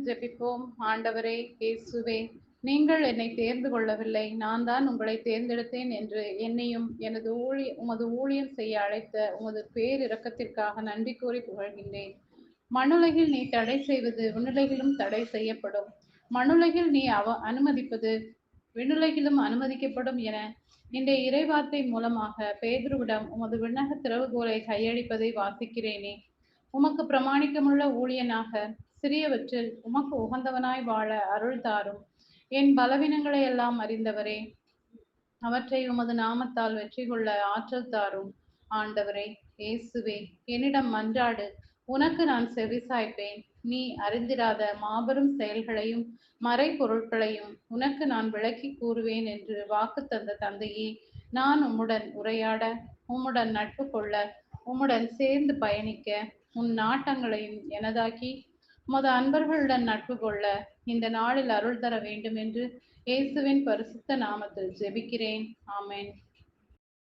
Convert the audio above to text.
ஜெபிப்போம். ஆண்டவரே இயேசுவே, நீங்கள் என்னை தேர்ந்து கொள்ளவில்லை, நான் தான் உங்களை தேர்ந்தெடுத்தேன் என்று என்னையும் உமது ஊழியம் செய்ய அழைத்த உமது பேரிரக்கத்திற்காக நன்றி கூறி புகழ்கின்றேன். மண்ணுலகில் நீ தடை செய்வது விண்ணுலகிலும் தடை செய்யப்படும், மண்ணுலகில் நீ அனுமதிப்பது விண்ணுலகிலும் அனுமதிக்கப்படும் என இன்றைய இறைவார்த்தை மூலமாக பேதுருவிடம் உமது விண்ணக திறவுகோலை கையளிப்பதை வாசிக்கிறேனே. உமக்கு பிரமாணிக்கமுள்ள ஊழியனாக சிறியவற்றில் உமக்கு உகந்தவனாய் வாழ அருள் தாரும். என் பலவீனங்களை எல்லாம் அறிந்தவரே, அவற்றை உமது நாமத்தால் வெற்றி கொள்ள ஆற்றல் தாரும். ஆண்டவரே இயேசுவே, என்னிடம் மன்றாடு, உனக்கு நான் செவிசாய்ப்பேன். நீ அறிந்திராத மாபெரும் செயல்களையும் மறைபொருட்களையும் உனக்கு நான் விளக்கி கூறுவேன் என்று வாக்கு தந்த தந்தையே, நான் உம்முடன் உரையாட, உம்முடன் நட்பு கொள்ள, உம்முடன் சேர்ந்து பயணிக்க, உன் நாட்டங்களையும் எனதாக்கி உமது அன்பர்களுடன் நட்பு கொள்ள இந்த நாளில் அருள் தர வேண்டும் என்று இயேசுவின் பரிசுத்த நாமத்தில் ஜெபிக்கிறேன். ஆமென்.